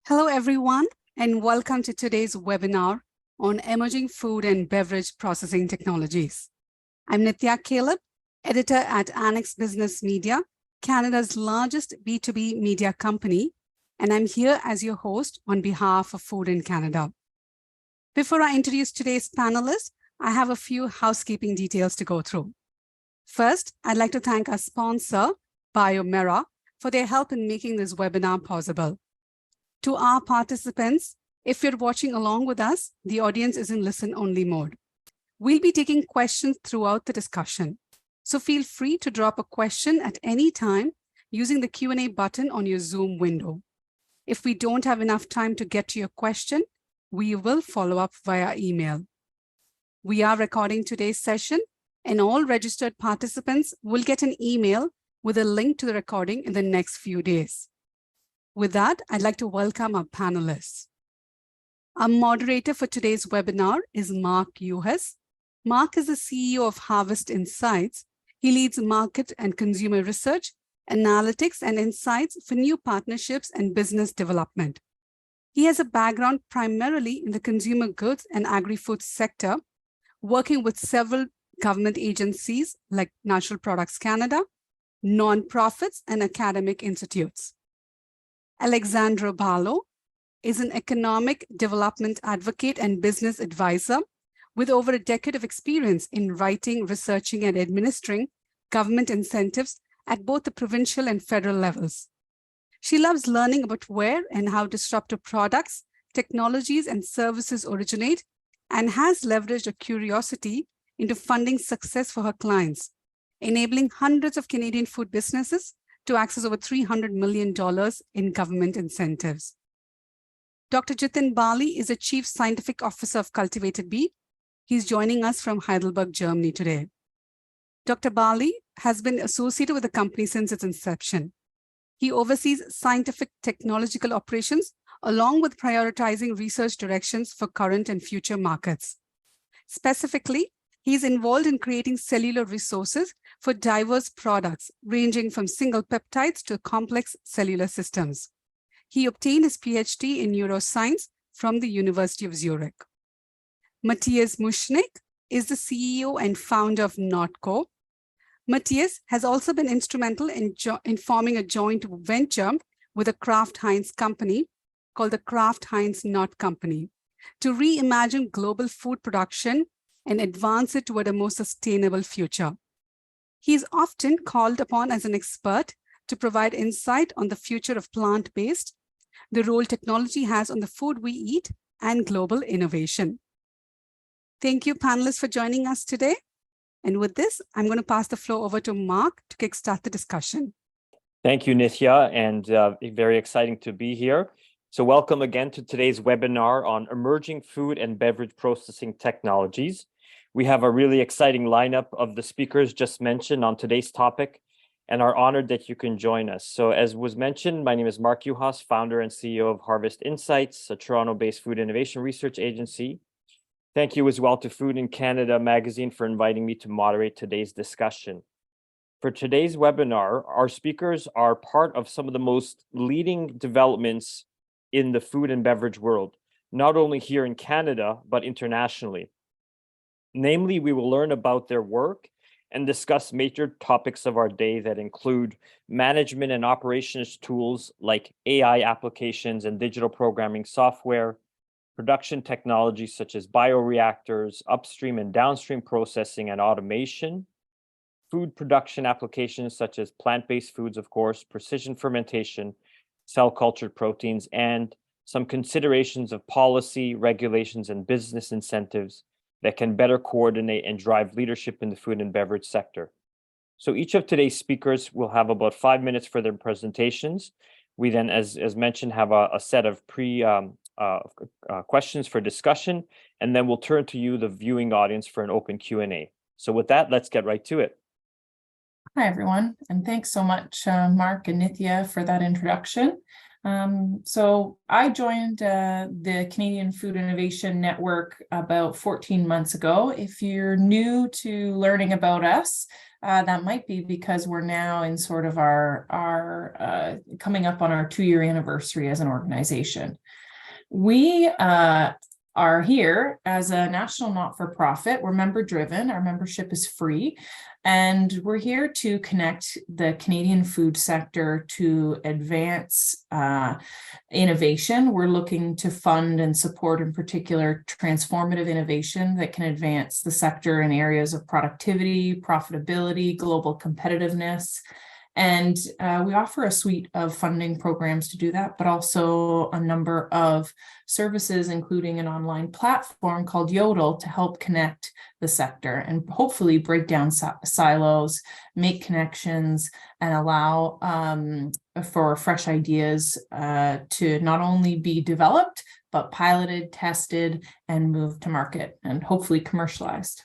Hello, everyone, and welcome to today's webinar on emerging food and beverage processing technologies. I'm Nithya Caleb, editor at Annex Business Media, Canada's largest B2B media company, and I'm here as your host on behalf of Food in Canada. Before I introduce today's panelists, I have a few housekeeping details to go through. First, I'd like to thank our sponsor, BioMera, for their help in making this webinar possible. To our participants, if you're watching along with us, the audience is in listen-only mode. We'll be taking questions throughout the discussion, so feel free to drop a question at any time using the Q&A button on your Zoom window. If we don't have enough time to get to your question, we will follow up via email. We are recording today's session, and all registered participants will get an email with a link to the recording in the next few days. With that, I'd like to welcome our panelists. Our moderator for today's webinar is Mark Uhas. Mark is the CEO of Harvest Insights. He leads market and consumer research, analytics, and insights for new partnerships and business development. He has a background primarily in the consumer goods and agri-food sector, working with several government agencies like Natural Products Canada, nonprofits, and academic institutes. Alexandra Barlow is an economic development advocate and business advisor with over a decade of experience in writing, researching, and administering government incentives at both the provincial and federal levels. She loves learning about where and how disruptive products, technologies, and services originate, and has leveraged her curiosity into funding success for her clients, enabling hundreds of Canadian food businesses to access over $300 million in government incentives. Dr. Jitin Bali is the Chief Scientific Officer of Cultivated Bee. He's joining us from Heidelberg, Germany today. Dr. Bali has been associated with the company since its inception. He oversees scientific technological operations along with prioritizing research directions for current and future markets. Specifically, he's involved in creating cellular resources for diverse products, ranging from single peptides to complex cellular systems. He obtained his PhD in neuroscience from the University of Zurich. Matthias Muschnick is the CEO and founder of Notco. Matthias has also been instrumental in forming a joint venture with a Kraft Heinz company called the Kraft Heinz Not Company to reimagine global food production and advance it toward a more sustainable future. He is often called upon as an expert to provide insight on the future of plant-based, the role technology has on the food we eat, and global innovation. Thank you, panelists, for joining us today. And with this, I'm going to pass the floor over to Mark to kickstart the discussion. Thank you, Nithya, and very exciting to be here. So welcome again to today's webinar on emerging food and beverage processing technologies. We have a really exciting lineup of the speakers just mentioned on today's topic and are honored that you can join us. So as was mentioned, my name is Mark Uhas, founder and CEO of Harvest Insights, a Toronto-based food innovation research agency. Thank you as well to Food in Canada magazine for inviting me to moderate today's discussion. For today's webinar, our speakers are part of some of the most leading developments in the food and beverage world, not only here in Canada, but internationally. Namely, we will learn about their work and discuss major topics of our day that include management and operations tools like AI applications and digital programming software, production technologies such as bioreactors, upstream and downstream processing and automation, food production applications such as plant-based foods, of course, precision fermentation, cell-cultured proteins, and some considerations of policy, regulations, and business incentives that can better coordinate and drive leadership in the food and beverage sector. So each of today's speakers will have about 5 minutes for their presentations. We then, as mentioned, have a set of questions for discussion, and then we'll turn to you, the viewing audience, for an open Q&A. So with that, let's get right to it. Hi, everyone, and thanks so much, Mark and Nithya, for that introduction. So I joined the Canadian Food Innovation Network about 14 months ago. If you're new to learning about us, that might be because we're now in sort of our coming up on our 2-year anniversary as an organization. We are here as a national not-for-profit. We're member-driven. Our membership is free. And we're here to connect the Canadian food sector to advance innovation. We're looking to fund and support, in particular, transformative innovation that can advance the sector in areas of productivity, profitability, global competitiveness. And we offer a suite of funding programs to do that, but also a number of services, including an online platform called Yodel to help connect the sector and hopefully break down silos, make connections, and allow for fresh ideas to not only be developed, but piloted, tested, and moved to market and hopefully commercialized.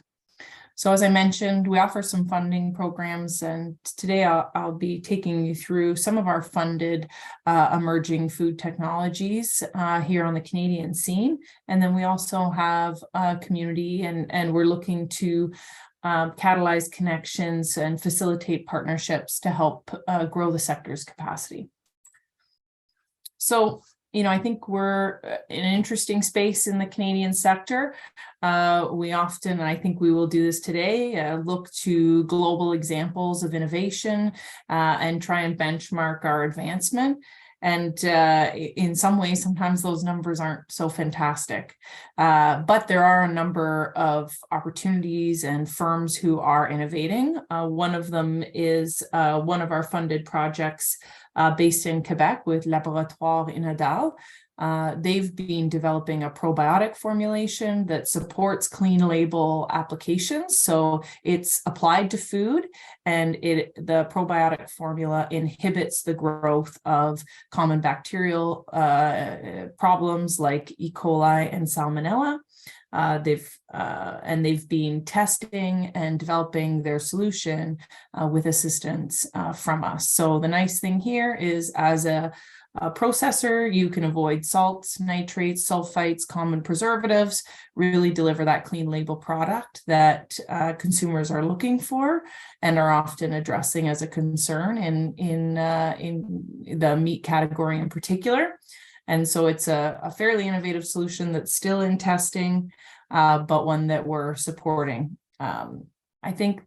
So as I mentioned, we offer some funding programs, and today I'll be taking you through some of our funded emerging food technologies here on the Canadian scene. And then we also have a community, and we're looking to catalyze connections and facilitate partnerships to help grow the sector's capacity. So, I think we're in an interesting space in the Canadian sector. We often, and I think we will do this today, look to global examples of innovation and try and benchmark our advancement. And in some ways, sometimes those numbers aren't so fantastic. But there are a number of opportunities and firms who are innovating. One of them is one of our funded projects based in Quebec with Laboratoire Inadal. They've been developing a probiotic formulation that supports clean label applications. So it's applied to food, and the probiotic formula inhibits the growth of common bacterial problems like E. coli and Salmonella. They've been testing and developing their solution with assistance from us. So the nice thing here is, as a processor, you can avoid salts, nitrates, sulfites, common preservatives, really deliver that clean label product that consumers are looking for and are often addressing as a concern in the meat category in particular. And so it's a fairly innovative solution that's still in testing, but one that we're supporting. I think,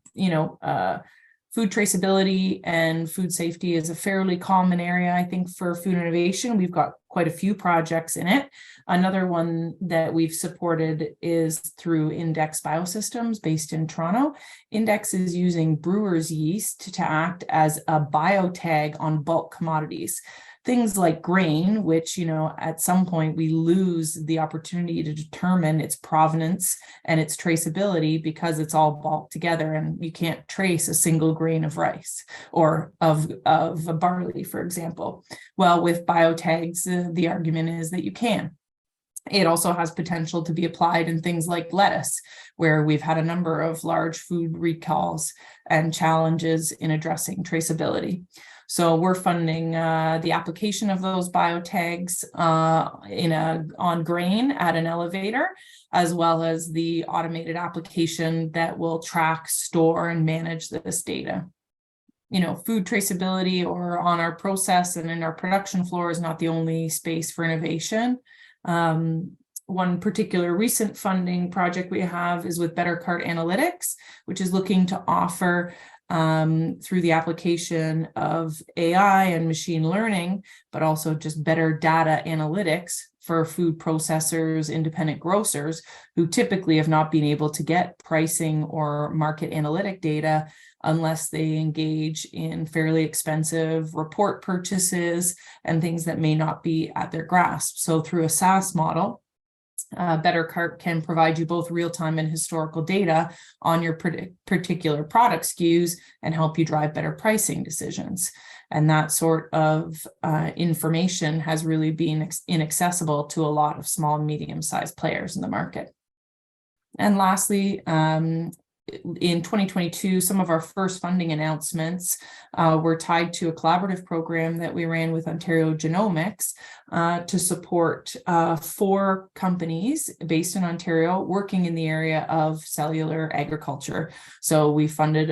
food traceability and food safety is a fairly common area, I think, for food innovation. We've got quite a few projects in it. Another one that we've supported is through Index Biosystems based in Toronto. Index is using brewer's yeast to act as a biotag on bulk commodities. Things like grain, which, at some point we lose the opportunity to determine its provenance and its traceability because it's all bulked together and you can't trace a single grain of rice or of barley, for example. Well, with biotags, the argument is that you can. It also has potential to be applied in things like lettuce, where we've had a number of large food recalls and challenges in addressing traceability. So we're funding the application of those biotags on grain at an elevator, as well as the automated application that will track, store, and manage this data. Food traceability or on our process and in our production floor is not the only space for innovation. One particular recent funding project we have is with Better Cart Analytics, which is looking to offer through the application of AI and machine learning, but also just better data analytics for food processors, independent grocers, who typically have not been able to get pricing or market analytic data unless they engage in fairly expensive report purchases and things that may not be at their grasp. So through a SaaS model, Better Cart can provide you both real-time and historical data on your particular product SKUs and help you drive better pricing decisions. And that sort of information has really been inaccessible to a lot of small and medium-sized players in the market. And lastly, in 2022, some of our first funding announcements were tied to a collaborative program that we ran with Ontario Genomics to support 4 companies based in Ontario working in the area of cellular agriculture. So we funded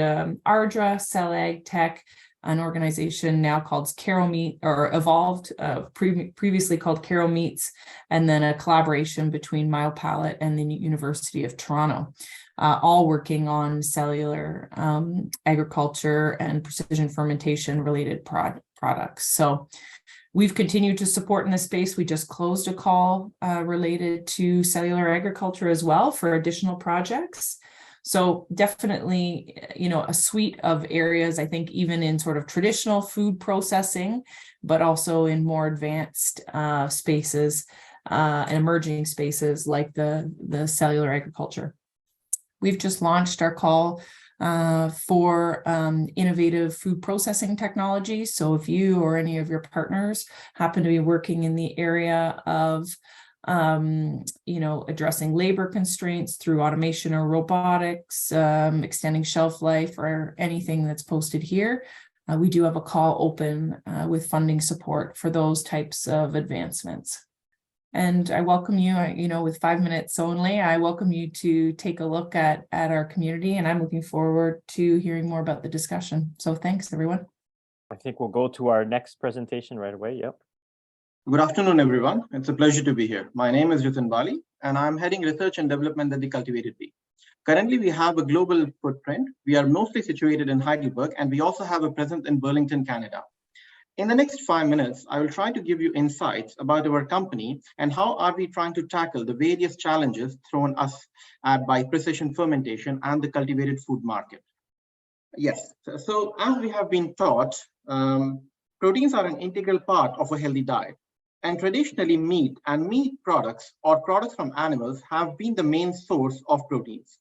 Ardra, Cell Ag Tech, an organization now called Carol Meat, or evolved, previously called Carol Meats, and then a collaboration between Myopalette and the University of Toronto, all working on cellular agriculture and precision fermentation related products. So we've continued to support in this space. We just closed a call related to cellular agriculture as well for additional projects. So definitely, a suite of areas, I think, even in sort of traditional food processing, but also in more advanced spaces and emerging spaces like the cellular agriculture. We've just launched our call for innovative food processing technology. So if you or any of your partners happen to be working in the area of addressing labor constraints through automation or robotics, extending shelf life, or anything that's posted here, we do have a call open with funding support for those types of advancements. And I welcome you, with 5 minutes only, I welcome you to take a look at our community, and I'm looking forward to hearing more about the discussion. So thanks, everyone. I think we'll go to our next presentation right away. Yep. Good afternoon, everyone. It's a pleasure to be here. My name is Jitin Bali, and I'm heading research and development at the Cultivated Bee. Currently, we have a global footprint. We are mostly situated in Heidelberg, and we also have a presence in Burlington, Canada. In the next 5 minutes, I will try to give you insights about our company and how are we trying to tackle the various challenges thrown us by precision fermentation and the cultivated food market. Yes, so as we have been taught, proteins are an integral part of a healthy diet. And traditionally, meat and meat products or products from animals have been the main source of proteins.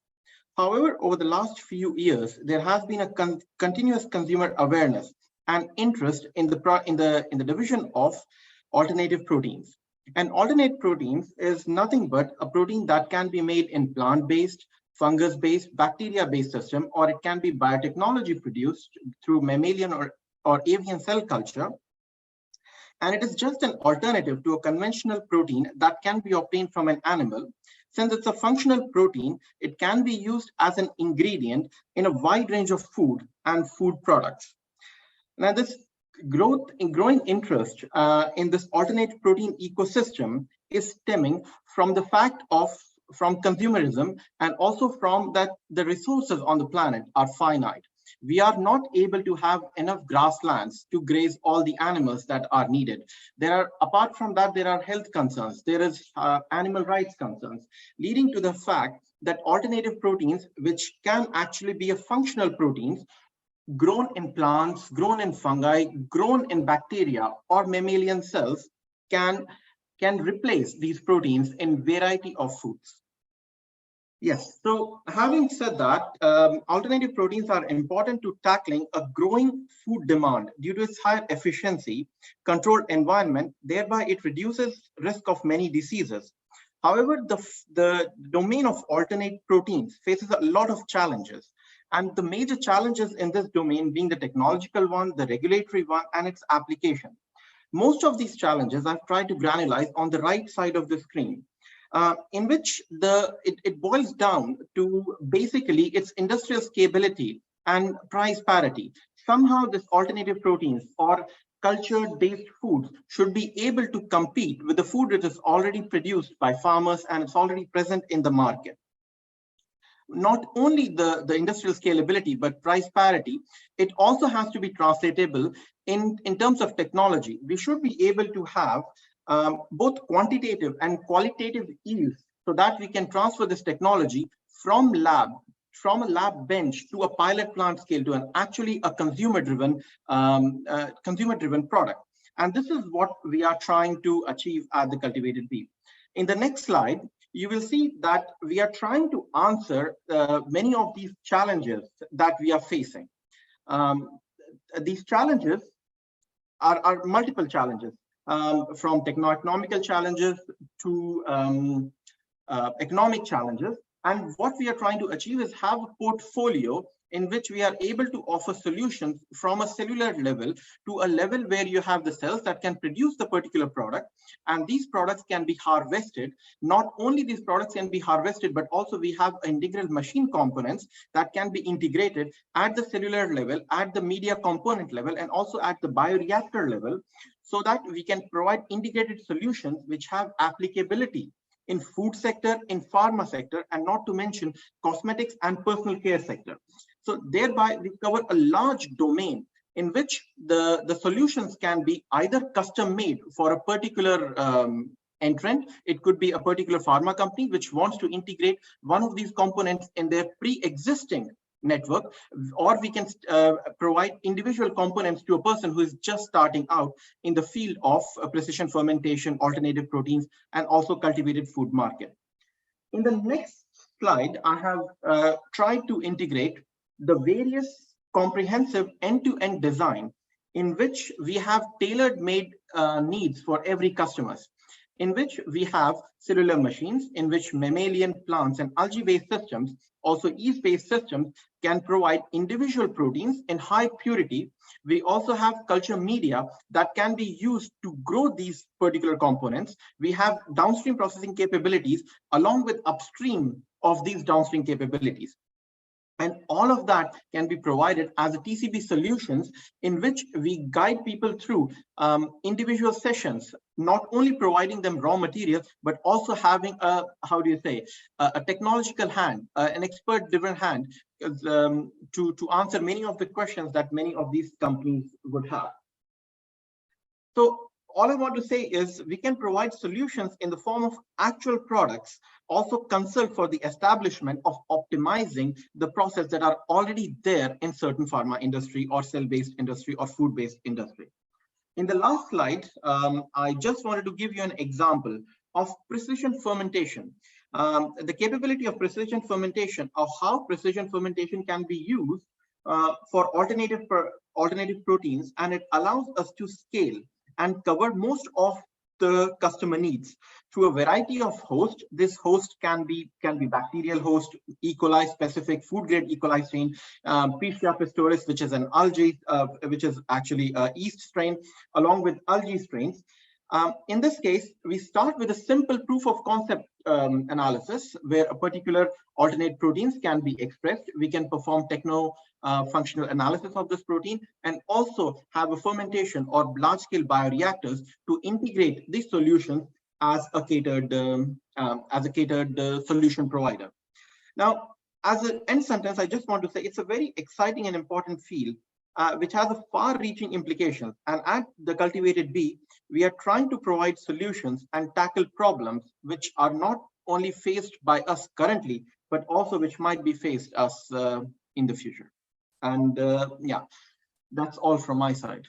However, over the last few years, there has been a continuous consumer awareness and interest in the division of alternative proteins. And alternate proteins is nothing but a protein that can be made in plant-based, fungus-based, bacteria-based system, or it can be biotechnology produced through mammalian or avian cell culture. And it is just an alternative to a conventional protein that can be obtained from an animal. Since it's a functional protein, it can be used as an ingredient in a wide range of food and food products. Now, this growing interest in this alternate protein ecosystem is stemming from the fact from consumerism, and also from that the resources on the planet are finite. We are not able to have enough grasslands to graze all the animals that are needed. Apart from that, there are health concerns. There is animal rights concerns, leading to the fact that alternative proteins, which can actually be a functional proteins, grown in plants, grown in fungi, grown in bacteria or mammalian cells, can replace these proteins in variety of foods. Yes, so having said that, alternative proteins are important to tackling a growing food demand due to its higher efficiency, controlled environment, thereby it reduces risk of many diseases. However, the domain of alternate proteins faces a lot of challenges. And the major challenges in this domain being the technological one, the regulatory one, and its application. Most of these challenges I've tried to granularize on the right side of the screen. In which it boils down to basically its industrial scalability and price parity. Somehow this alternative proteins or culture-based foods should be able to compete with the food that is already produced by farmers and it's already present in the market. Not only the industrial scalability, but price parity, it also has to be translatable in terms of technology. We should be able to have both quantitative and qualitative yields so that we can transfer this technology from a lab bench to a pilot plant scale to actually a consumer-driven product. And this is what we are trying to achieve at the Cultivated Bee. In the next slide, you will see that we are trying to answer many of these challenges that we are facing. These challenges are multiple challenges. From techno-economical challenges to economic challenges. And what we are trying to achieve is have a portfolio in which we are able to offer solutions from a cellular level to a level where you have the cells that can produce the particular product, and these products can be harvested. Not only these products can be harvested, but also we have integral machine components that can be integrated at the cellular level, at the media component level, and also at the bioreactor level, so that we can provide integrated solutions which have applicability in food sector, in pharma sector, and not to mention cosmetics and personal care sector. So thereby we cover a large domain in which the solutions can be either custom made for a particular entrant. It could be a particular pharma company which wants to integrate one of these components in their pre-existing network, or we can provide individual components to a person who is just starting out in the field of precision fermentation, alternative proteins, and also cultivated food market. In the next slide, I have tried to integrate the various comprehensive end-to-end design in which we have tailored made needs for every customer, in which we have cellular machines, in which mammalian, plants, and algae-based systems, also yeast-based systems, can provide individual proteins in high purity. We also have culture media that can be used to grow these particular components. We have downstream processing capabilities along with upstream of these downstream capabilities. And all of that can be provided as a TCB solutions in which we guide people through individual sessions, not only providing them raw materials, but also having a, a technological hand, an expert-driven hand to answer many of the questions that many of these companies would have. So all I want to say is we can provide solutions in the form of actual products, also consult for the establishment of optimizing the process that are already there in certain pharma industry or cell-based industry or food-based industry. In the last slide, I just wanted to give you an example of precision fermentation. The capability of precision fermentation, or how precision fermentation can be used for alternative proteins, and it allows us to scale and cover most of the customer needs through a variety of hosts. This host can be bacterial host, E. coli specific, food grade E. coli strain, Pichia pastoris, which is an algae, which is actually a yeast strain, along with algae strains. In this case, we start with a simple proof of concept analysis where a particular alternate proteins can be expressed. We can perform functional analysis of this protein and also have a fermentation or large-scale bioreactors to integrate these solutions as a catered solution provider. Now, as an end sentence, I just want to say it's a very exciting and important field which has a far-reaching implications. And at the Cultivated Bee, we are trying to provide solutions and tackle problems which are not only faced by us currently, but also which might be faced us in the future. And yeah, that's all from my side.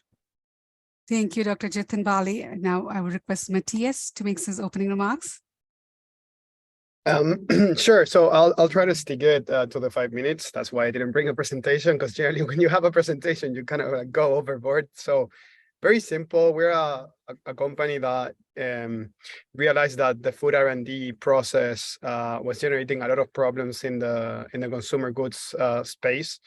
Thank you, Dr. Jitin Bali. Now I will request Matthias to make his opening remarks. Sure. So I'll try to stick it to the 5 minutes. That's why I didn't bring a presentation, because generally when you have a presentation, you kind of go overboard. So very simple. We're a company that realized that the food R&D process was generating a lot of problems in the consumer goods space.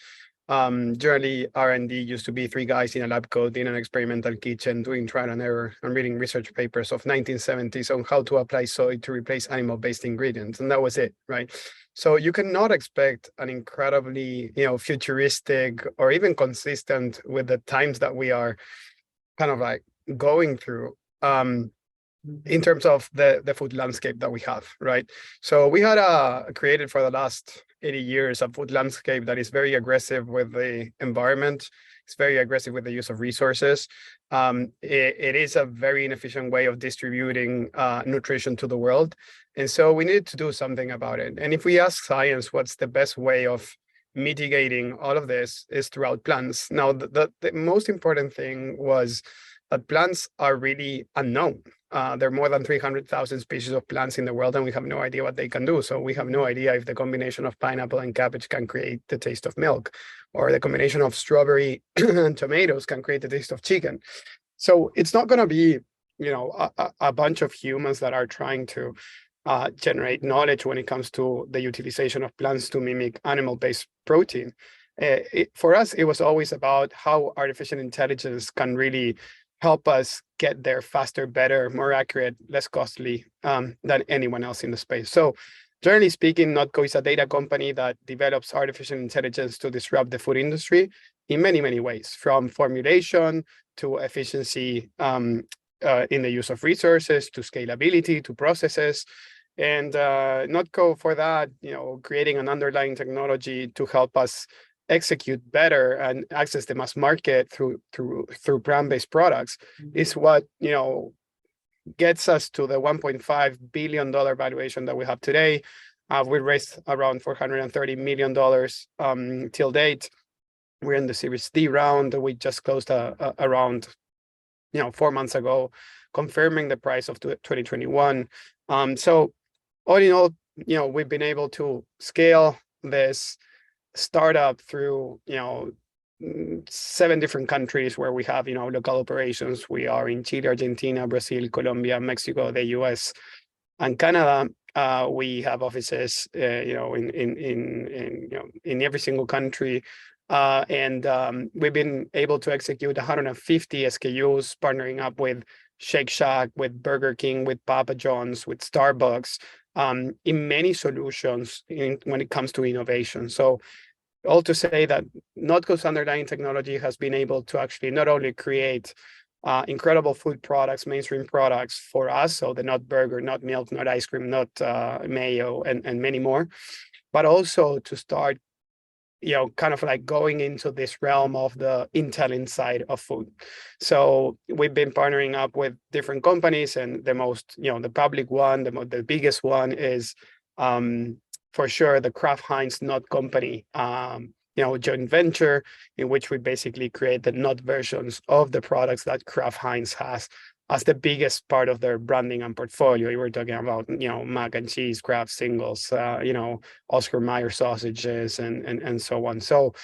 Generally, R&D used to be 3 guys in a lab coat in an experimental kitchen doing trial and error and reading research papers of 1970s on how to apply soy to replace animal-based ingredients, and that was it, right? So you cannot expect an incredibly, futuristic or even consistent with the times that we are kind of like going through in terms of the food landscape that we have, right? So we had created for the last 80 years a food landscape that is very aggressive with the environment. It's very aggressive with the use of resources. It is a very inefficient way of distributing nutrition to the world. And so we needed to do something about it. And if we ask science what's the best way of mitigating all of this, is throughout plants. Now, the most important thing was that plants are really unknown. There are more than 300,000 species of plants in the world, and we have no idea what they can do. So we have no idea if the combination of pineapple and cabbage can create the taste of milk, or the combination of strawberry and tomatoes can create the taste of chicken. So it's not going to be, a bunch of humans that are trying to generate knowledge when it comes to the utilization of plants to mimic animal-based protein. For us, it was always about how artificial intelligence can really help us get there faster, better, more accurate, less costly than anyone else in the space. So generally speaking, Notco is a data company that develops artificial intelligence to disrupt the food industry in many, many ways, from formulation to efficiency in the use of resources, to scalability, to processes. And Notco for that, creating an underlying technology to help us execute better and access the mass market through plant-based products is what gets us to the $1.5 billion valuation that we have today. We raised around $430 million till date. We're in the Series D round. We just closed around 4 months ago, confirming the price of 2021. So all in all, we've been able to scale this startup through 7 different countries where we have local operations. We are in Chile, Argentina, Brazil, Colombia, Mexico, the US, and Canada. We have offices in every single country, and we've been able to execute 150 SKUs, partnering up with Shake Shack, with Burger King, with Papa John's, with Starbucks, in many solutions when it comes to innovation. So all to say that Notco's underlying technology has been able to actually not only create incredible food products, mainstream products for us, so the not burger, not milk, not ice cream, not mayo, and many more, but also to start kind of like going into this realm of the intel inside of food. So we've been partnering up with different companies, and the most, the public one, the biggest one is for sure the Kraft Heinz Nut Company, joint venture, in which we basically create the nut versions of the products that Kraft Heinz has as the biggest part of their branding and portfolio. You were talking about, mac and cheese, Kraft singles, Oscar Mayer sausages, and so on. So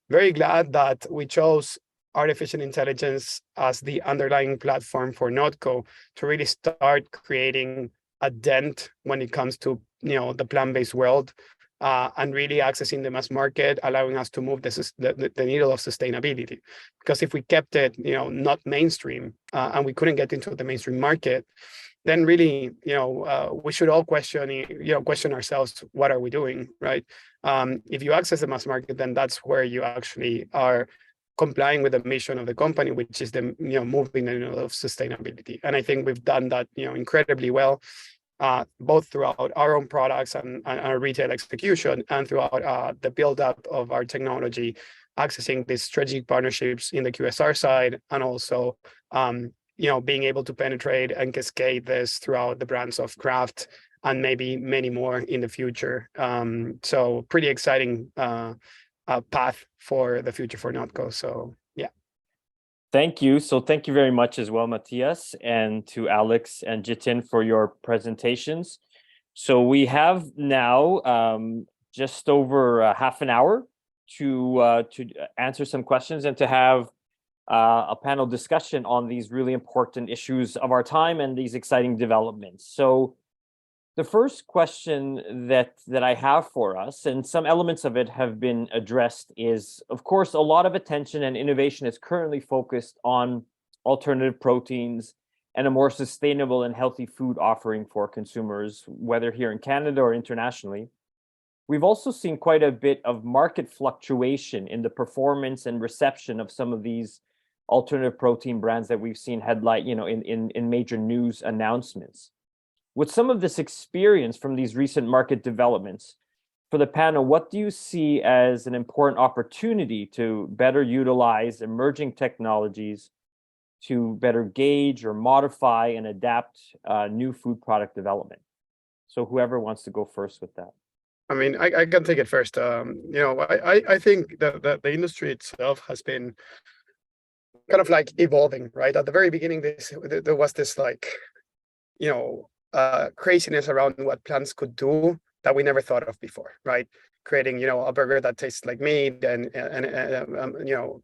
very glad that we chose artificial intelligence as the underlying platform for Notco to really start creating a dent when it comes to, the plant-based world, and really accessing the mass market, allowing us to move the needle of sustainability. Because if we kept it, not mainstream, and we couldn't get into the mainstream market, then really, we should all question ourselves, what are we doing, right? If you access the mass market, then that's where you actually are complying with the mission of the company, which is the moving the needle of sustainability. And I think we've done that, incredibly well. Both throughout our own products and our retail execution, and throughout the build-up of our technology, accessing these strategic partnerships in the QSR side, and also being able to penetrate and cascade this throughout the brands of Kraft and maybe many more in the future. So pretty exciting path for the future for Notco. So yeah. Thank you. So thank you very much as well, Matthias, and to Alex and Jitin for your presentations. So we have now just over half an hour to answer some questions and to have a panel discussion on these really important issues of our time and these exciting developments. So the first question that I have for us, and some elements of it have been addressed, is, of course, a lot of attention and innovation is currently focused on alternative proteins and a more sustainable and healthy food offering for consumers, whether here in Canada or internationally. We've also seen quite a bit of market fluctuation in the performance and reception of some of these alternative protein brands that we've seen headline, in major news announcements. With some of this experience from these recent market developments, for the panel, what do you see as an important opportunity to better utilize emerging technologies to better gauge or modify and adapt new food product development? So whoever wants to go first with that. I mean, I can take it first. I think that the industry itself has been kind of like evolving, right? At the very beginning, there was this like, craziness around what plants could do that we never thought of before, right? Creating, a burger that tastes like meat, and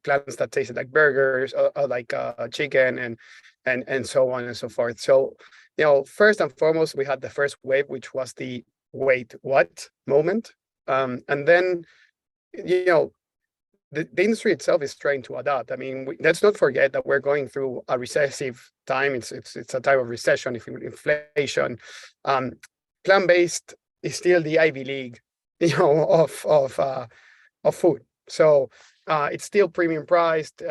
plants that tasted like burgers, or like chicken, and so on and so forth. So first and foremost, we had the first wave, which was the wait, what moment. And then, the industry itself is trying to adapt. I mean, let's not forget that we're going through a recessive time. It's a type of recession, inflation. Plant-based is still the Ivy League, of food. So it's still premium priced.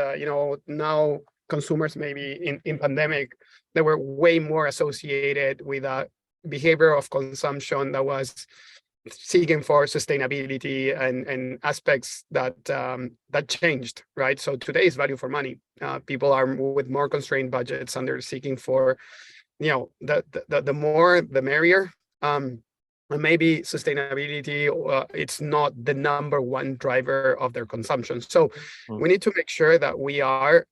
Now consumers maybe in pandemic, they were way more associated with a behavior of consumption that was seeking for sustainability and aspects that changed, right? So today is value for money. People are with more constrained budgets, and they're seeking for, the more the merrier. And maybe sustainability, it's not the number one driver of their consumption. So we need to make sure that we are,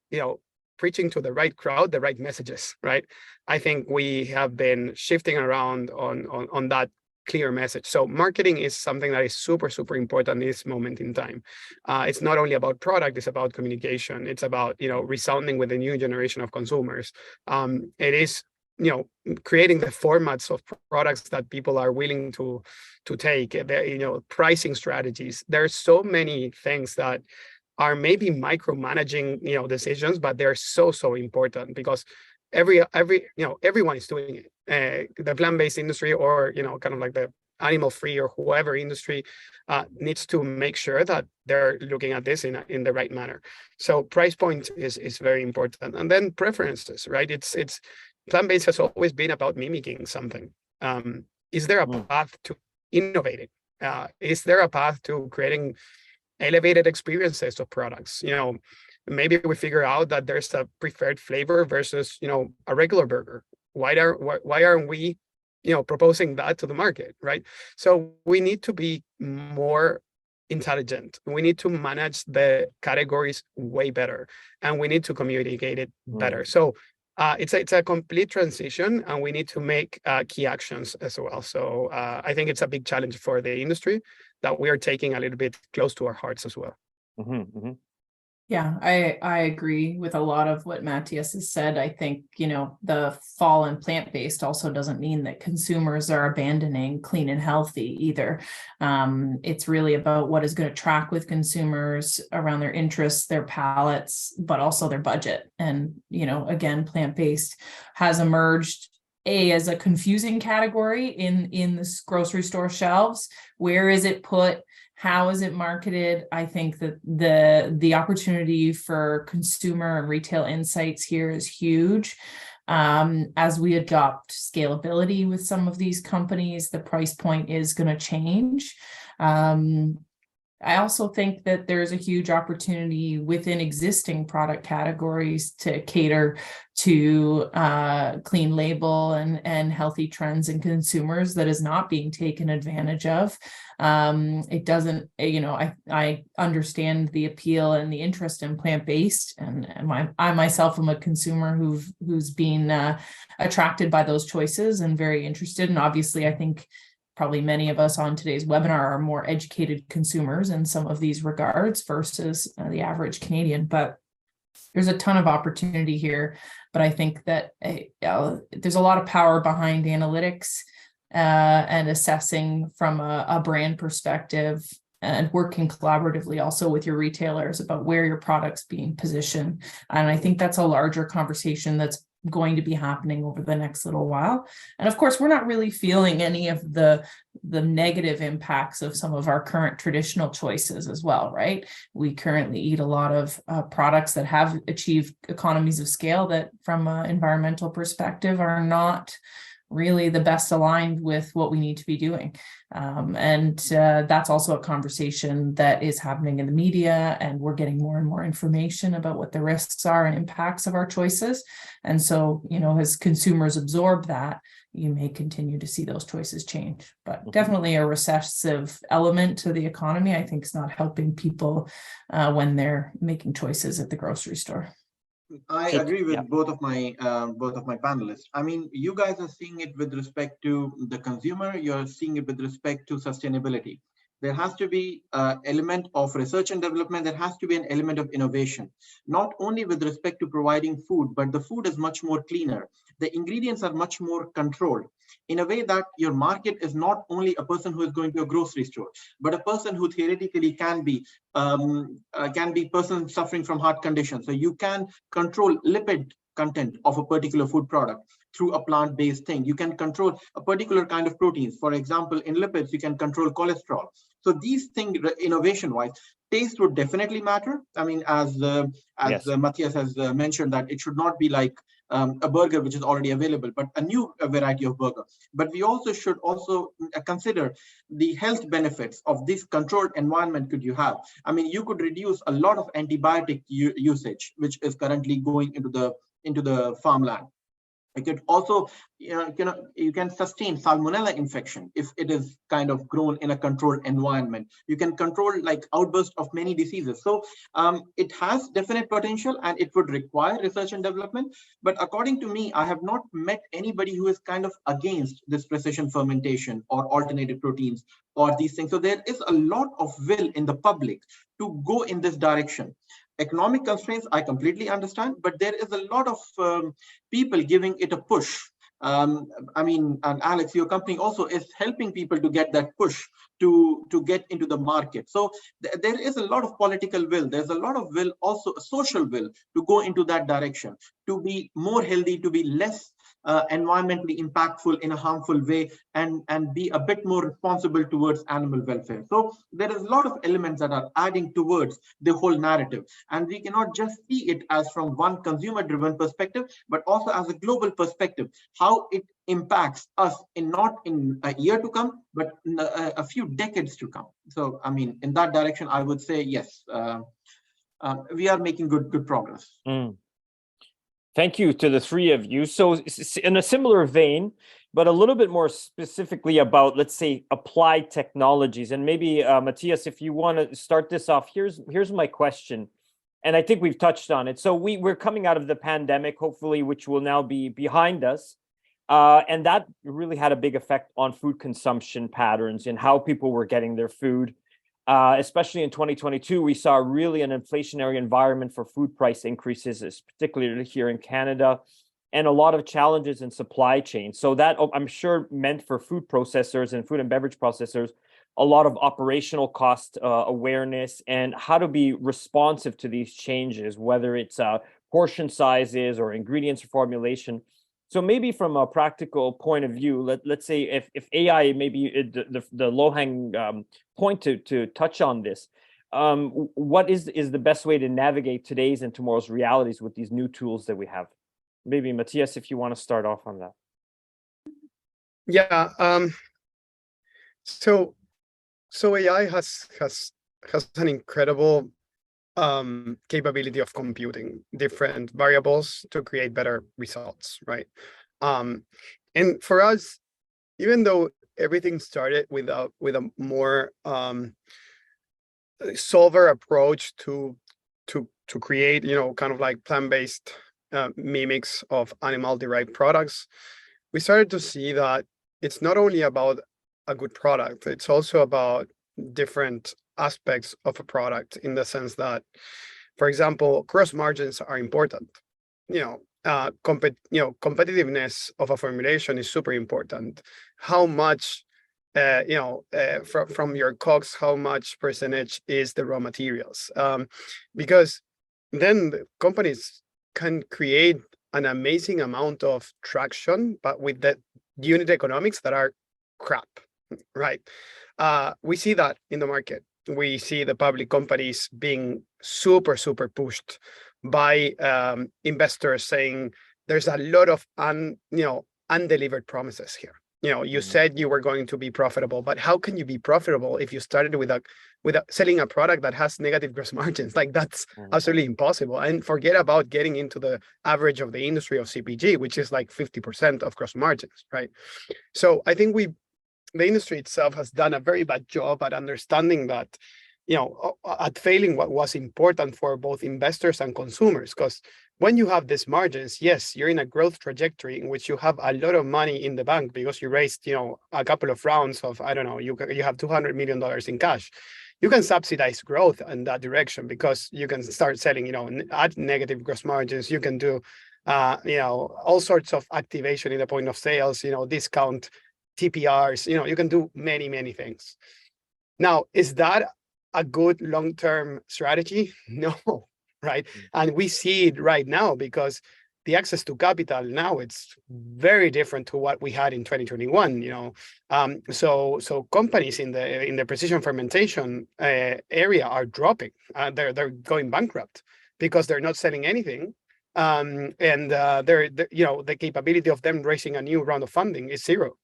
preaching to the right crowd, the right messages, right? I think we have been shifting around on that clear message. So marketing is something that is super, super important in this moment in time. It's not only about product, it's about communication. It's about, resounding with the new generation of consumers. It is, creating the formats of products that people are willing to take, pricing strategies. There's so many things that are maybe micromanaging, decisions, but they're so, so important because everyone is doing it. The plant-based industry, or kind of like the animal-free or whoever industry, needs to make sure that they're looking at this in the right manner. So price point is very important, and then preferences, right? It's plant-based has always been about mimicking something. Is there a path to innovating? Is there a path to creating elevated experiences of products? Maybe we figure out that there's a preferred flavor versus, a regular burger. Why aren't we, proposing that to the market, right? So we need to be more intelligent. We need to manage the categories way better, and we need to communicate it better. So it's a complete transition, and we need to make key actions as well. So I think it's a big challenge for the industry that we are taking a little bit close to our hearts as well. Yeah, I agree with a lot of what Matthias has said. I think, the fall in plant-based also doesn't mean that consumers are abandoning clean and healthy either. It's really about what is going to track with consumers around their interests, their palates, but also their budget. And, again, plant-based has emerged as a confusing category in the grocery store shelves. Where is it put? How is it marketed? I think that the opportunity for consumer and retail insights here is huge. As we adopt scalability with some of these companies, the price point is going to change. I also think that there's a huge opportunity within existing product categories to cater to clean label and healthy trends in consumers that is not being taken advantage of. It doesn't, I understand the appeal and the interest in plant-based, and I myself am a consumer who's been attracted by those choices and very interested. And obviously, I think probably many of us on today's webinar are more educated consumers in some of these regards versus the average Canadian, but there's a ton of opportunity here. But I think that there's a lot of power behind analytics and assessing from a brand perspective, and working collaboratively also with your retailers about where your product's being positioned. And I think that's a larger conversation that's going to be happening over the next little while. And of course, we're not really feeling any of the negative impacts of some of our current traditional choices as well, right? We currently eat a lot of products that have achieved economies of scale that from an environmental perspective are not really the best aligned with what we need to be doing. And that's also a conversation that is happening in the media, and we're getting more and more information about what the risks are and impacts of our choices. And so, as consumers absorb that, you may continue to see those choices change. But definitely a recessive element to the economy, I think, is not helping people when they're making choices at the grocery store. I agree with both of my panelists. I mean, you guys are seeing it with respect to the consumer. You're seeing it with respect to sustainability. There has to be an element of research and development. There has to be an element of innovation, not only with respect to providing food, but the food is much more cleaner. The ingredients are much more controlled in a way that your market is not only a person who is going to a grocery store, but a person who theoretically can be person suffering from heart conditions. So you can control lipid content of a particular food product through a plant-based thing. You can control a particular kind of proteins. For example, in lipids, you can control cholesterol. So these things, innovation-wise, taste would definitely matter. I mean, as Yes. Matthias has mentioned, that it should not be like a burger which is already available, but a new variety of burger. But we also should consider the health benefits of this controlled environment could you have. I mean, you could reduce a lot of antibiotic usage, which is currently going into the farmland. It could also, you can sustain salmonella infection if it is kind of grown in a controlled environment. You can control like outbursts of many diseases. So it has definite potential and it would require research and development. But according to me, I have not met anybody who is kind of against this precision fermentation or alternative proteins or these things. So there is a lot of will in the public to go in this direction. Economic constraints, I completely understand, but there is a lot of people giving it a push. I mean, and Alex, your company also is helping people to get that push to get into the market. So there is a lot of political will. There's a lot of will, also a social will, to go into that direction, to be more healthy, to be less environmentally impactful in a harmful way, and be a bit more responsible towards animal welfare. So there is a lot of elements that are adding towards the whole narrative, and we cannot just see it as from one consumer driven perspective, but also as a global perspective, how it impacts us in not in a year to come, but in a few decades to come. So I mean, in that direction, I would say yes, we are making good progress. Thank you to the three of you. So in a similar vein, but a little bit more specifically about, let's say, applied technologies. And maybe, Matthias, if you want to start this off, here's my question. And I think we've touched on it. So we're coming out of the pandemic, hopefully, which will now be behind us. And that really had a big effect on food consumption patterns and how people were getting their food. Especially in 2022, we saw really an inflationary environment for food price increases, particularly here in Canada, and a lot of challenges in supply chain. So that, I'm sure, meant for food processors and food and beverage processors a lot of operational cost awareness and how to be responsive to these changes, whether it's portion sizes or ingredients formulation. So maybe from a practical point of view, let's say if AI maybe the low-hanging point to touch on this, what is the best way to navigate today's and tomorrow's realities with these new tools that we have? Maybe Matthias, if you want to start off on that. Yeah. So AI has an incredible capability of computing different variables to create better results, right? And for us, even though everything started with a more solver approach to create, kind of like plant-based mimics of animal-derived products, we started to see that it's not only about a good product, it's also about different aspects of a product, in the sense that, for example, gross margins are important. Competitiveness of a formulation is super important. How much, from your COGS, how much percentage is the raw materials? Because then the companies can create an amazing amount of traction, but with the unit economics that are crap, right? We see that in the market. We see the public companies being super pushed by investors saying there's a lot of undelivered promises here. You said you were going to be profitable, but how can you be profitable if you started with selling a product that has negative gross margins? Like, that's absolutely impossible. And forget about getting into the average of the industry of CPG, which is like 50% of gross margins, right? So I think the industry itself has done a very bad job at understanding that, at failing what was important for both investors and consumers. Because when you have these margins, yes, you're in a growth trajectory in which you have a lot of money in the bank because you raised, a couple of rounds of, I don't know, you have $200 million in cash. You can subsidize growth in that direction because you can start selling, at negative gross margins. You can do, all sorts of activation in the point of sales, discount TPRs, you can do many, many things. Now, is that a good long-term strategy? No, right? And we see it right now because the access to capital now, it's very different to what we had in 2021. So companies in the precision fermentation area are dropping. They're going bankrupt because they're not selling anything. And the capability of them raising a new round of funding is zero.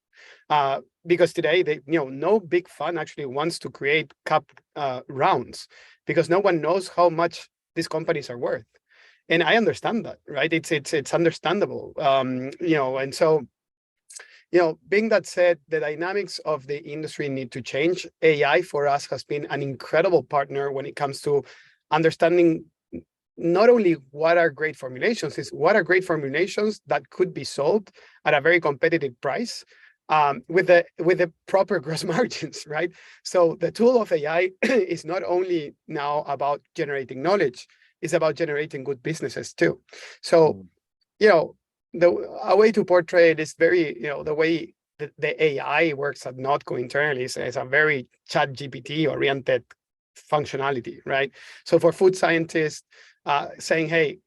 Because today, no big fund actually wants to create cap rounds because no one knows how much these companies are worth. And I understand that, right? It's understandable, and so, being that said, the dynamics of the industry need to change. AI for us has been an incredible partner when it comes to understanding not only what are great formulations, is what are great formulations that could be sold at a very competitive price, with the proper gross margins, right? So the tool of AI is not only now about generating knowledge, it's about generating good businesses too. So, a way to portray it is very, the way the AI works at Notco internally is a very ChatGPT oriented functionality, right? So for food scientists, saying, hey,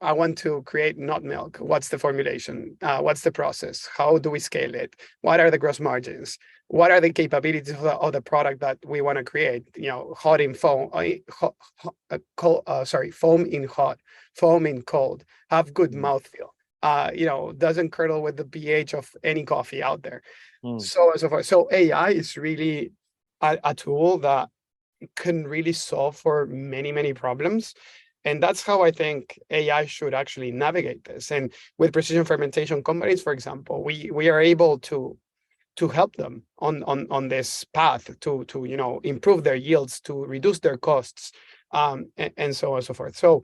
I want to create nut milk. What's the formulation? What's the process? How do we scale it? What are the gross margins? What are the capabilities of the product that we want to create? Hot in foam, foam in hot, foam in cold, have good mouthfeel. Doesn't curdle with the pH of any coffee out there. So on and so forth. So AI is really a tool that can really solve for many, many problems. And that's how I think AI should actually navigate this. And with precision fermentation companies, for example, we are able to help them on this path to improve their yields, to reduce their costs, and so on and so forth. So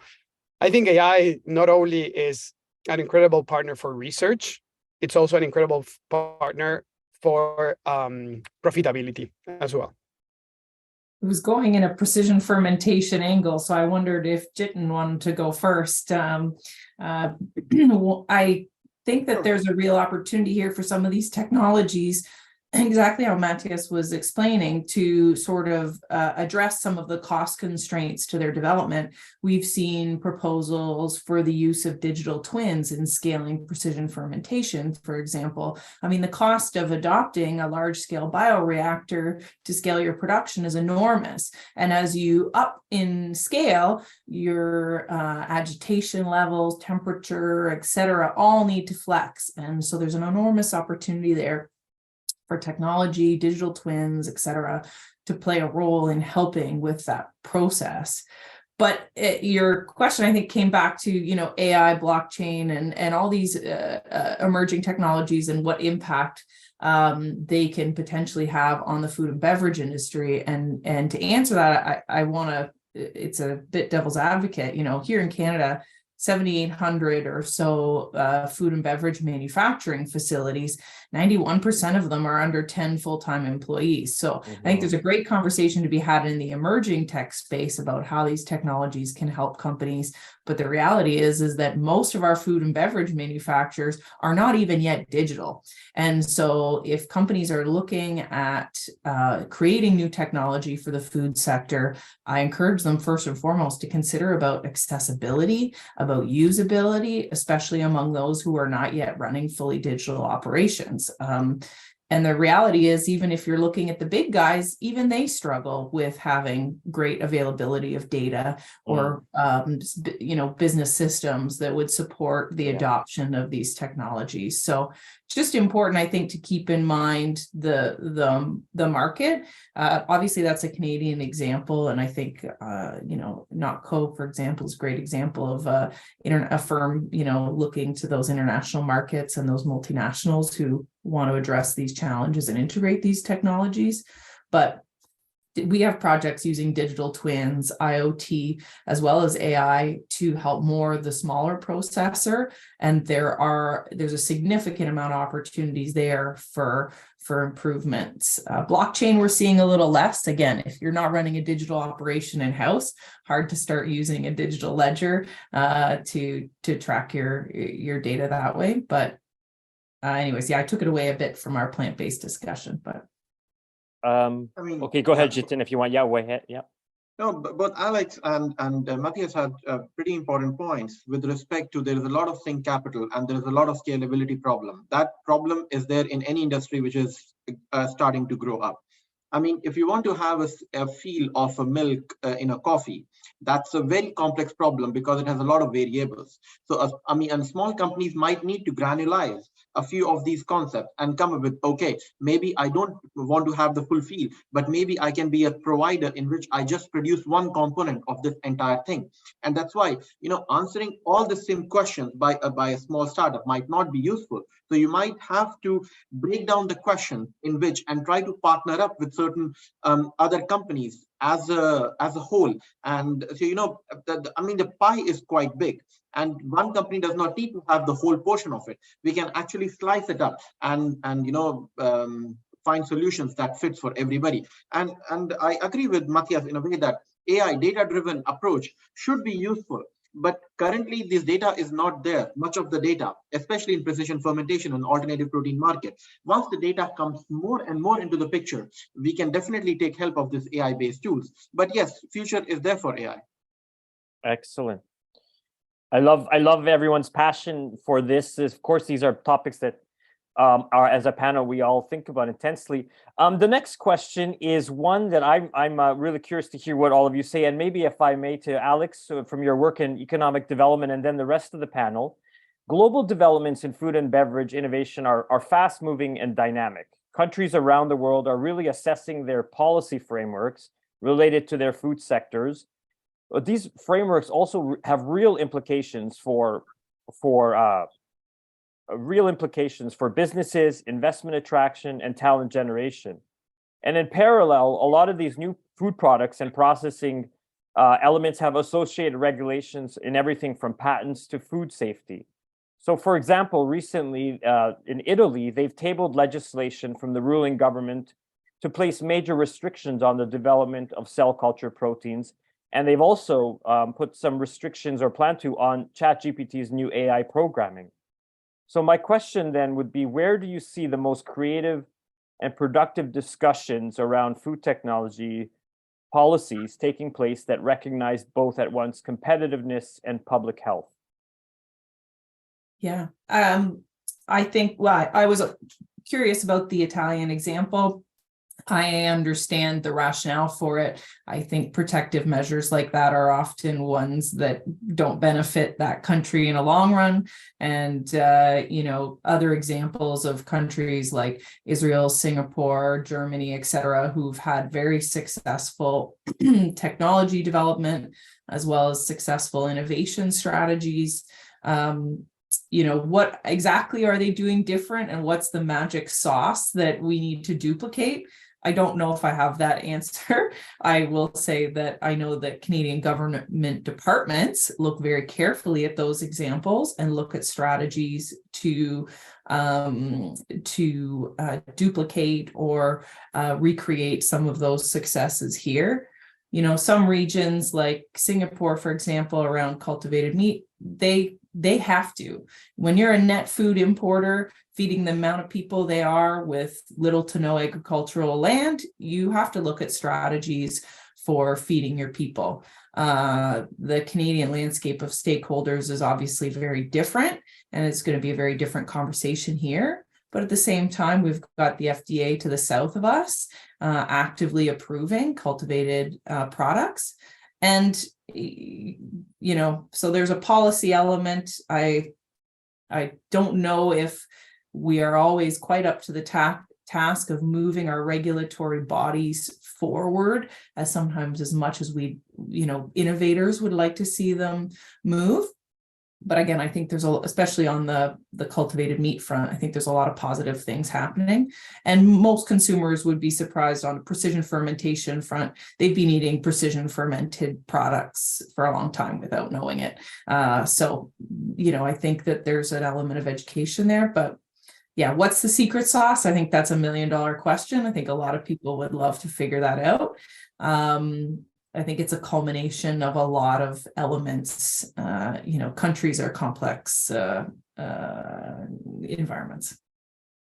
I think AI not only is an incredible partner for research, it's also an incredible partner for profitability as well. It was going in a precision fermentation angle, so I wondered if Jitin wanted to go first. I think that there's a real opportunity here for some of these technologies, exactly how Matthias was explaining, to sort of address some of the cost constraints to their development. We've seen proposals for the use of digital twins in scaling precision fermentation, for example. I mean, the cost of adopting a large-scale bioreactor to scale your production is enormous. And as you up in scale, your agitation levels, temperature, et cetera, all need to flex. And so there's an enormous opportunity there for technology, digital twins, et cetera, to play a role in helping with that process. But your question, I think, came back to, AI, blockchain, and all these emerging technologies and what impact they can potentially have on the food and beverage industry. And to answer that, I want to, it's a bit devil's advocate, here in Canada, 7,800 or so food and beverage manufacturing facilities, 91% of them are under 10 full-time employees. So I think there's a great conversation to be had in the emerging tech space about how these technologies can help companies. But the reality is that most of our food and beverage manufacturers are not even yet digital. And so if companies are looking at creating new technology for the food sector, I encourage them first and foremost to consider about accessibility, about usability, especially among those who are not yet running fully digital operations. And the reality is, even if you're looking at the big guys, even they struggle with having great availability of data or, business systems that would support the adoption of these technologies. So it's just important, I think, to keep in mind the market. Obviously, that's a Canadian example. And I think, Notco, for example, is a great example of a firm, looking to those international markets and those multinationals who want to address these challenges and integrate these technologies. But we have projects using digital twins, IoT, as well as AI to help more the smaller processor. And there's a significant amount of opportunities there for improvements. Blockchain, we're seeing a little less. Again, if you're not running a digital operation in-house, hard to start using a digital ledger to track your data that way. But anyways, yeah, I took it away a bit from our plant-based discussion, but. Okay, go ahead, Jitin, if you want. Yeah, go ahead. Yeah. No, but Alex and Matthias had pretty important points with respect to there is a lot of think capital and there is a lot of scalability problem. That problem is there in any industry which is starting to grow up. I mean, if you want to have a feel of a milk in a coffee, that's a very complex problem because it has a lot of variables. So, and small companies might need to granulize a few of these concepts and come up with, okay, maybe I don't want to have the full feel, but maybe I can be a provider in which I just produce one component of this entire thing. And that's why, answering all the same questions by a small startup might not be useful. So you might have to break down the question in which and try to partner up with certain other companies as a whole. And so, the pie is quite big. And one company does not need to have the whole portion of it. We can actually slice it up and find solutions that fits for everybody. And I agree with Matthias in a way that AI data-driven approach should be useful. But currently, this data is not there, much of the data, especially in precision fermentation and alternative protein market. Once the data comes more and more into the picture, we can definitely take help of this AI-based tools. But yes, future is there for AI. Excellent. I love everyone's passion for this. Of course, these are topics that are, as a panel, we all think about intensely. The next question is one that I'm really curious to hear what all of you say, and maybe if I may to Alex, from your work in economic development, and then the rest of the panel. Global developments in food and beverage innovation are fast-moving and dynamic. Countries around the world are really assessing their policy frameworks related to their food sectors. But these frameworks also have real implications for businesses, investment attraction, and talent generation. And in parallel, a lot of these new food products and processing elements have associated regulations in everything from patents to food safety. So, for example, recently in Italy, they've tabled legislation from the ruling government to place major restrictions on the development of cell culture proteins. And they've also put some restrictions, or plan to, on ChatGPT's new AI programming. So my question then would be, where do you see the most creative and productive discussions around food technology policies taking place that recognize both at once competitiveness and public health? Yeah, I think, well, I was curious about the Italian example. I understand the rationale for it. I think protective measures like that are often ones that don't benefit that country in a long run. And, other examples of countries like Israel, Singapore, Germany, et cetera, who've had very successful technology development, as well as successful innovation strategies. What exactly are they doing different, and what's the magic sauce that we need to duplicate? I don't know if I have that answer. I will say that I know that Canadian government departments look very carefully at those examples and look at strategies to duplicate or recreate some of those successes here. Some regions like Singapore, for example, around cultivated meat, they have to. When you're a net food importer, feeding the amount of people they are with little to no agricultural land, you have to look at strategies for feeding your people. The Canadian landscape of stakeholders is obviously very different, and it's going to be a very different conversation here. But at the same time, we've got the FDA to the south of us actively approving cultivated products. And, so there's a policy element. I don't know if we are always quite up to the task of moving our regulatory bodies forward as much as we, innovators would like to see them move. But again, I think there's especially on the cultivated meat front, I think there's a lot of positive things happening. And most consumers would be surprised on precision fermentation front. They've been eating precision fermented products for a long time without knowing it. So, I think that there's an element of education there, but yeah, what's the secret sauce? I think that's $1 million question. I think a lot of people would love to figure that out. I think it's a culmination of a lot of elements. Countries are complex environments.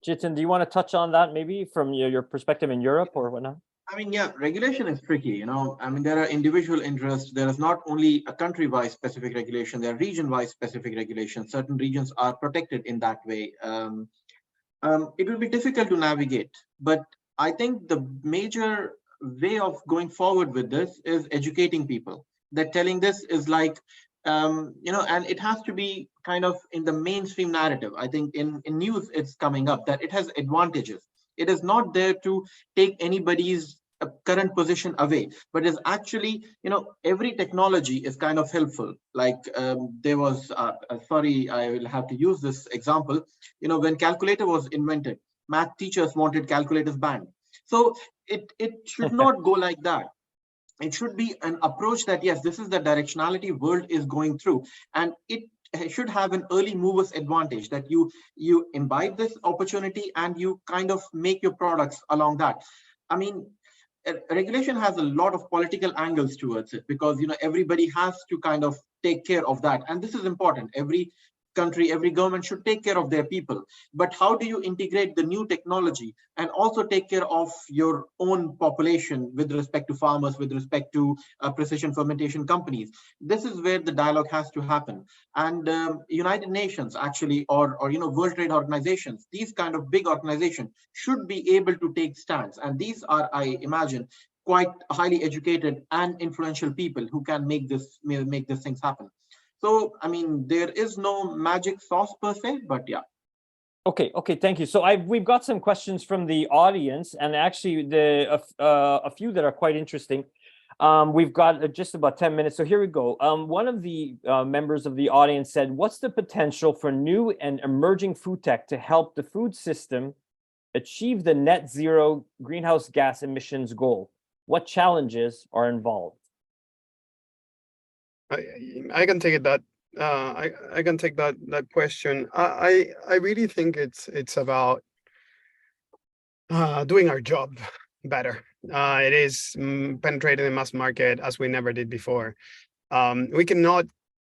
Jitin, do you want to touch on that maybe from your perspective in Europe or whatnot? I mean, yeah, regulation is tricky, I mean, there are individual interests. There is not only a country-wise specific regulation, there are region-wise specific regulations. Certain regions are protected in that way. It will be difficult to navigate, but I think the major way of going forward with this is educating people, that telling this is like, and it has to be kind of in the mainstream narrative. I think in news, it's coming up that it has advantages. It is not there to take anybody's current position away, but is actually, every technology is kind of helpful. Like there was, sorry, I will have to use this example. When calculator was invented, math teachers wanted calculators banned. So it should not go like that. It should be an approach that, yes, this is the directionality world is going through, and it should have an early movers advantage, that you imbibe this opportunity and you kind of make your products along that. I mean, regulation has a lot of political angles towards it, because everybody has to kind of take care of that, and this is important. Every country, every government should take care of their people. But how do you integrate the new technology and also take care of your own population with respect to farmers, with respect to precision fermentation companies? This is where the dialogue has to happen. And United Nations actually, or World Trade Organizations, these kind of big organizations should be able to take stands. And these are, I imagine, quite highly educated and influential people who can make these things happen. So, I mean, there is no magic sauce per se, but yeah. Okay, thank you. So we've got some questions from the audience, and actually a few that are quite interesting. We've got just about 10 minutes, so here we go. One of the members of the audience said, what's the potential for new and emerging food tech to help the food system achieve the net zero greenhouse gas emissions goal? What challenges are involved? I can take it that I can take that question. I really think it's about doing our job better. It is penetrating the mass market as we never did before. We cannot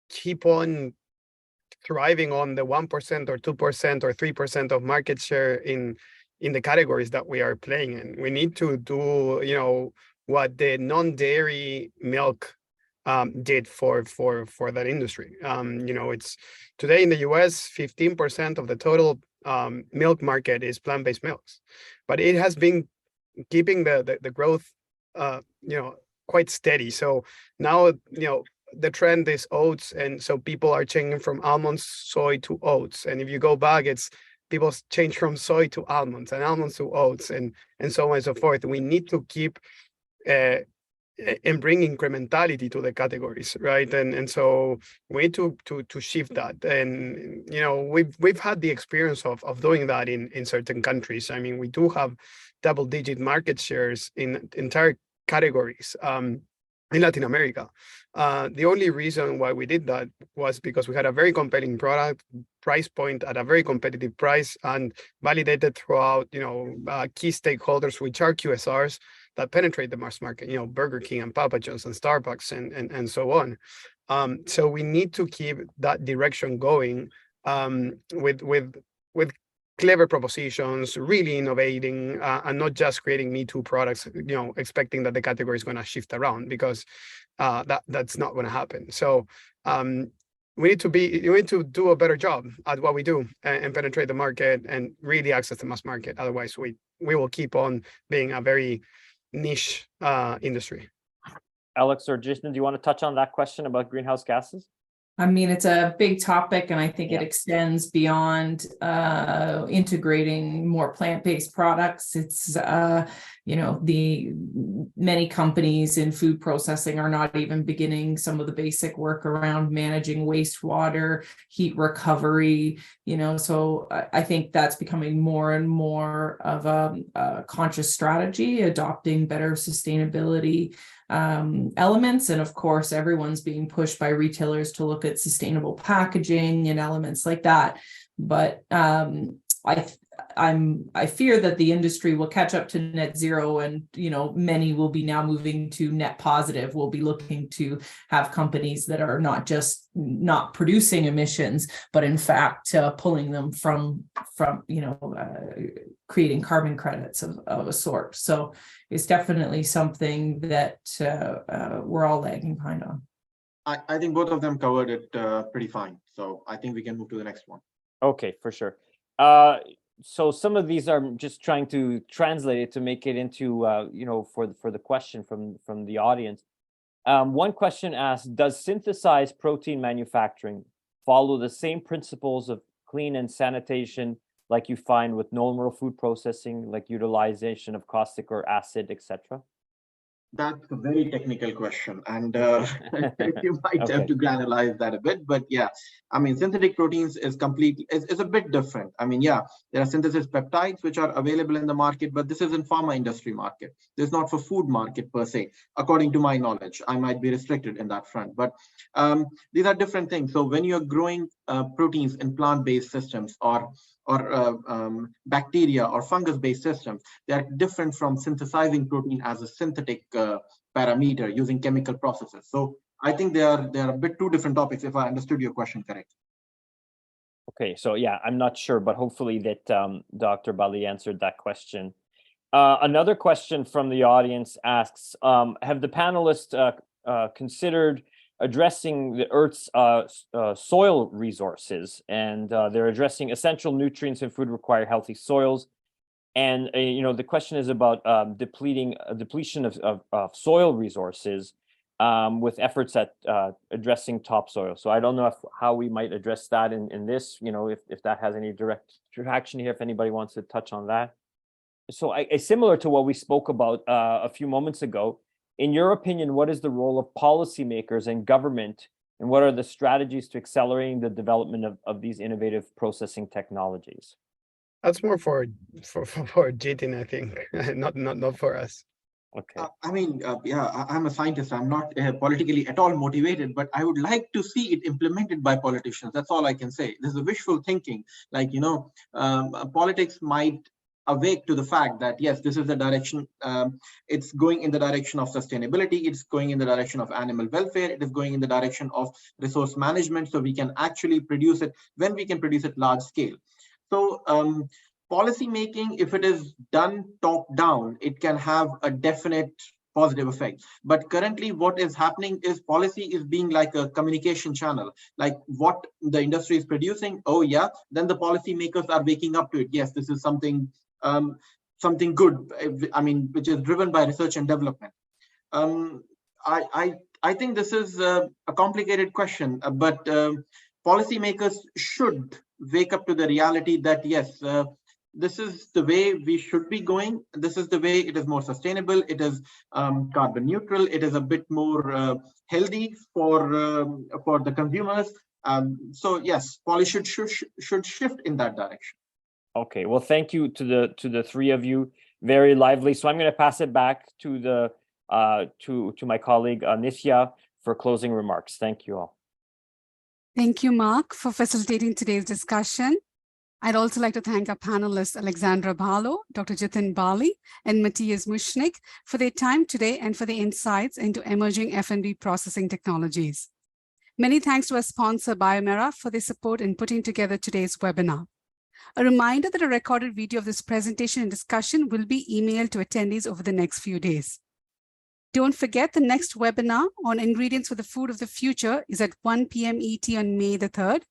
keep on thriving on the 1% or 2% or 3% of market share in the categories that we are playing in. We need to do what the non-dairy milk did for that industry. It's today in the US, 15% of the total milk market is plant-based milks, but it has been keeping the growth quite steady. So now the trend is oats, and so people are changing from almonds, soy to oats. And if you go back, it's people change from soy to almonds and almonds to oats, and so on and so forth. We need to keep and bring incrementality to the categories, right? And so we need to shift that. And we've had the experience of doing that in certain countries. I mean, we do have double-digit market shares in entire categories in Latin America. The only reason why we did that was because we had a very compelling product, price point at a very competitive price, and validated throughout key stakeholders, which are QSRs that penetrate the mass market, Burger King and Papa John's and Starbucks and so on. So we need to keep that direction going with clever propositions, really innovating, and not just creating Me Too products, expecting that the category is going to shift around, because that's not going to happen. So we need to do a better job at what we do and penetrate the market and really access the mass market. Otherwise, we will keep on being a very niche industry. Alex or Jason, do you want to touch on that question about greenhouse gases? I mean, it's a big topic, and I think it Yeah. extends beyond integrating more plant-based products. It's the many companies in food processing are not even beginning some of the basic work around managing wastewater, heat recovery. So I think that's becoming more and more of a conscious strategy, adopting better sustainability elements. And of course, everyone's being pushed by retailers to look at sustainable packaging and elements like that. But I fear that the industry will catch up to net zero, and many will be now moving to net positive. We'll be looking to have companies that are not just not producing emissions, but in fact pulling them from creating carbon credits of a sort. So it's definitely something that we're all lagging behind on. I think both of them covered it pretty fine. So I think we can move to the next one. Okay, for sure. So some of these are just trying to translate it to make it into, for the question from the audience. One question asks, does synthesized protein manufacturing follow the same principles of clean and sanitation like you find with normal food processing, like utilization of caustic or acid, etc.? That's a very technical question, and you might have to granularize that a bit. But yeah, I mean, synthetic proteins is a bit different. I mean, yeah, there are synthesis peptides which are available in the market, but this is in pharma industry market. This is not for food market per se, according to my knowledge. I might be restricted in that front, but these are different things. So when you're growing proteins in plant-based systems or bacteria or fungus-based systems, they are different from synthesizing protein as a synthetic parameter using chemical processes. So I think they are a bit two different topics, if I understood your question correctly. Okay, so yeah, I'm not sure, but hopefully that Dr. Bali answered that question. Another question from the audience asks, have the panelists considered addressing the Earth's soil resources, and they're addressing essential nutrients in food require healthy soils. And the question is about depletion of soil resources with efforts at addressing topsoil. So I don't know how we might address that in this, if that has any direct action here, if anybody wants to touch on that. So similar to what we spoke about a few moments ago, in your opinion, what is the role of policymakers and government, and what are the strategies to accelerating the development of these innovative processing technologies? That's more for Jitin, I think, not for us. Okay. I mean, yeah, I'm a scientist. I'm not politically at all motivated, but I would like to see it implemented by politicians. That's all I can say. This is wishful thinking. Like, politics might awake to the fact that, yes, this is the direction. It's going in the direction of sustainability. It's going in the direction of animal welfare. It is going in the direction of resource management. So we can actually produce it when we can produce it large scale. So policy making, if it is done top down, it can have a definite positive effect. But currently what is happening is policy is being like a communication channel, like what the industry is producing. Oh yeah, then the policy makers are waking up to it. Yes, this is something good. I mean, which is driven by research and development. I think this is a complicated question, but policymakers should wake up to the reality that yes, this is the way we should be going. This is the way it is more sustainable. It is carbon neutral. It is a bit more healthy for the consumers. So yes, policy should shift in that direction. Okay, well, thank you to the three of you. Very lively. So I'm going to pass it back to the to my colleague Nithya for closing remarks. Thank you all. Thank you, Mark, for facilitating today's discussion. I'd also like to thank our panelists, Alexandra Balo, Dr. Jitin Bali, and Matthias Muschnick for their time today and for the insights into emerging F&B processing technologies. Many thanks to our sponsor, Biomera, for their support in putting together today's webinar. A reminder that a recorded video of this presentation and discussion will be emailed to attendees over the next few days. Don't forget, the next webinar on ingredients for the food of the future is at 1 p.m. ET on May the 3rd.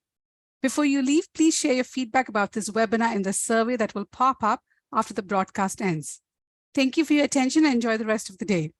Before you leave, please share your feedback about this webinar in the survey that will pop up after the broadcast ends. Thank you for your attention and enjoy the rest of the day.